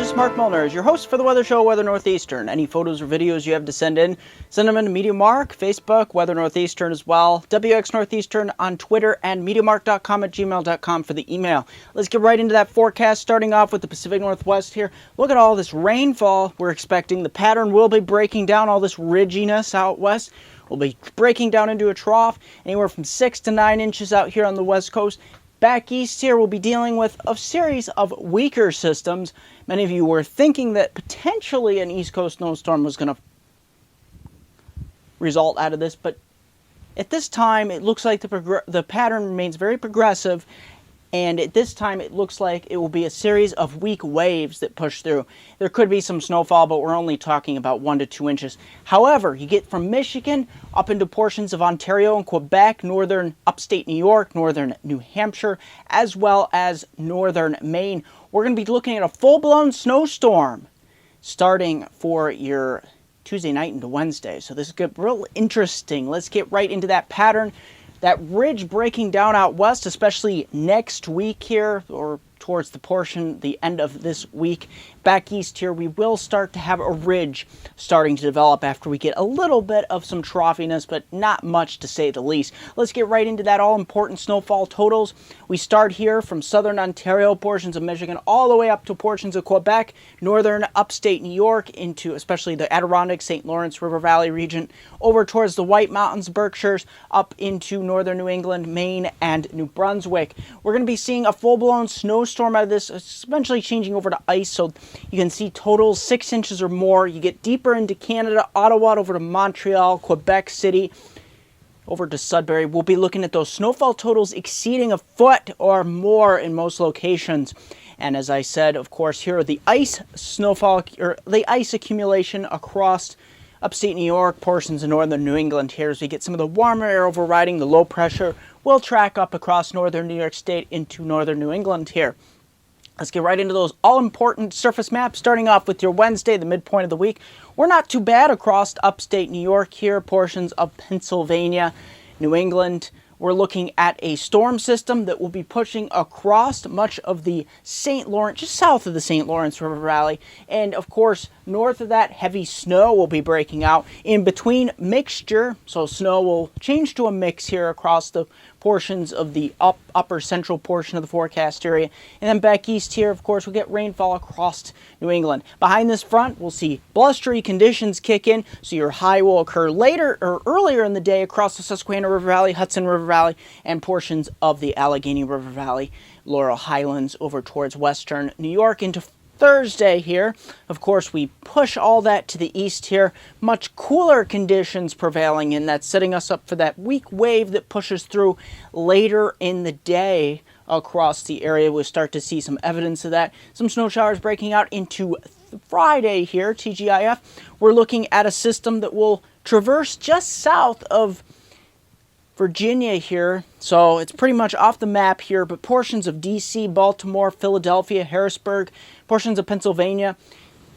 meteorologist Mark Milner is your host for the weather show Weather Northeastern. Any photos or videos you have to send in, send them in to MeteoMark, Facebook, Weather Northeastern as well, WX Northeastern on Twitter, and MeteoMark.com@gmail.com for the email. Let's get right into that forecast, starting off with the Pacific Northwest here. Look at all this rainfall we're expecting. The pattern will be breaking down. All this ridginess out west will be breaking down into a trough, anywhere from 6 to 9 inches out here on the west coast. Back east here, we'll be dealing with a series of weaker systems. Many of you were thinking that potentially an East Coast snowstorm was going to result out of this, but at this time, it looks like the pattern remains very progressive, and at this time, it looks like it will be a series of weak waves that push through. There could be some snowfall, but we're only talking about 1 to 2 inches. However, you get from Michigan up into portions of Ontario and Quebec, northern upstate New York, northern New Hampshire, as well as northern Maine. We're going to be looking at a full-blown snowstorm starting for your Tuesday night into Wednesday. So this is good, real interesting. Let's get right into that pattern. That ridge breaking down out west, especially next week here, or towards the end of this week. Back east here, we will start to have a ridge starting to develop after we get a little bit of some troughiness, but not much to say the least. Let's get right into that all-important snowfall totals. We start here from southern Ontario, portions of Michigan, all the way up to portions of Quebec, northern upstate New York, into especially the Adirondack, St. Lawrence River Valley region, over towards the White Mountains, Berkshires, up into northern New England, Maine, and New Brunswick. We're going to be seeing a full-blown snowstorm out of this, eventually changing over to ice, so you can see totals 6 inches or more. You get deeper into Canada, Ottawa, over to Montreal, Quebec City, over to Sudbury. We'll be looking at those snowfall totals exceeding a foot or more in most locations. And as I said, of course, here are the ice snowfall, or the ice accumulation across upstate New York, portions of northern New England here, as we get some of the warmer air overriding the low pressure. Will track up across northern New York State into northern New England here. Let's get right into those all-important surface maps, starting off with your Wednesday, the midpoint of the week. We're not too bad across upstate New York here, portions of Pennsylvania, New England. We're looking at a storm system that will be pushing across much of the St. Lawrence, just south of the St. Lawrence River Valley. And of course, north of that, heavy snow will be breaking out. In between, mixture, so snow will change to a mix here across the portions of the upper central portion of the forecast area. And then back east here, of course, we'll get rainfall across New England. Behind this front, we'll see blustery conditions kick in, so your high will occur later or earlier in the day across the Susquehanna River Valley, Hudson River Valley, and portions of the Allegheny River Valley, Laurel Highlands over towards western New York into Thursday here. Of course, we push all that to the east here. Much cooler conditions prevailing, and that's setting us up for that weak wave that pushes through later in the day across the area. We'll start to see some evidence of that. Some snow showers breaking out into Friday here, TGIF. We're looking at a system that will traverse just south of Virginia here, so it's pretty much off the map here, but portions of DC, Baltimore, Philadelphia, Harrisburg, portions of Pennsylvania.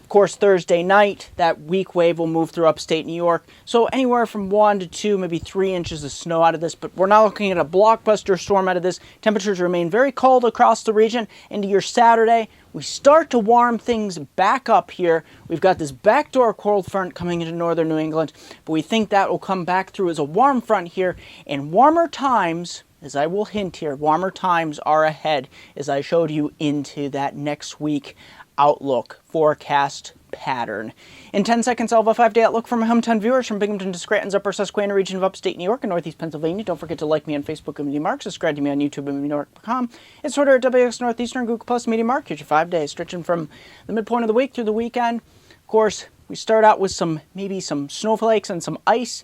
Of course, Thursday night, that weak wave will move through upstate New York, so anywhere from 1 to 2, maybe 3 inches of snow out of this, but we're not looking at a blockbuster storm out of this. Temperatures remain very cold across the region. Into your Saturday, we start to warm things back up here. We've got this backdoor cold front coming into northern New England, but we think that will come back through as a warm front here, and warmer times, as I will hint here, warmer times are ahead, as I showed you into that next week outlook forecast pattern. In 10 seconds, I'll have a 5-day outlook for my hometown viewers from Binghamton to Scranton's upper Susquehanna region of upstate New York and northeast Pennsylvania. Don't forget to like me on Facebook and MeteoMark, subscribe to me on YouTube and MeteoMark.com. It's Twitter at WX Northeastern, Google Plus, MeteoMark. Here's your 5 days, stretching from the midpoint of the week through the weekend. Of course, we start out with maybe some snowflakes and some ice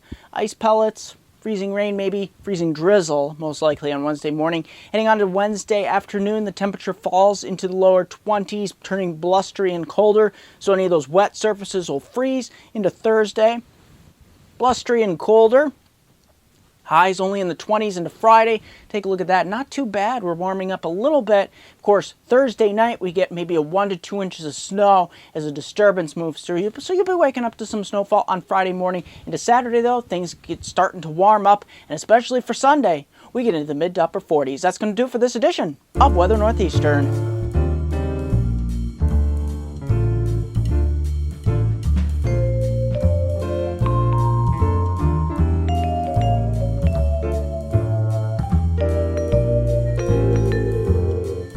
pellets. Freezing rain, maybe freezing drizzle, most likely on Wednesday morning. Heading on to Wednesday afternoon, the temperature falls into the lower 20s, turning blustery and colder. So any of those wet surfaces will freeze. Into Thursday, blustery and colder. Highs only in the 20s into Friday. Take a look at that. Not too bad. We're warming up a little bit. Of course, Thursday night we get maybe a 1 to 2 inches of snow as a disturbance moves through you. So you'll be waking up to some snowfall on Friday morning. Into Saturday, though, things get starting to warm up. And especially for Sunday, we get into the mid to upper 40s. That's going to do it for this edition of Weather Northeastern.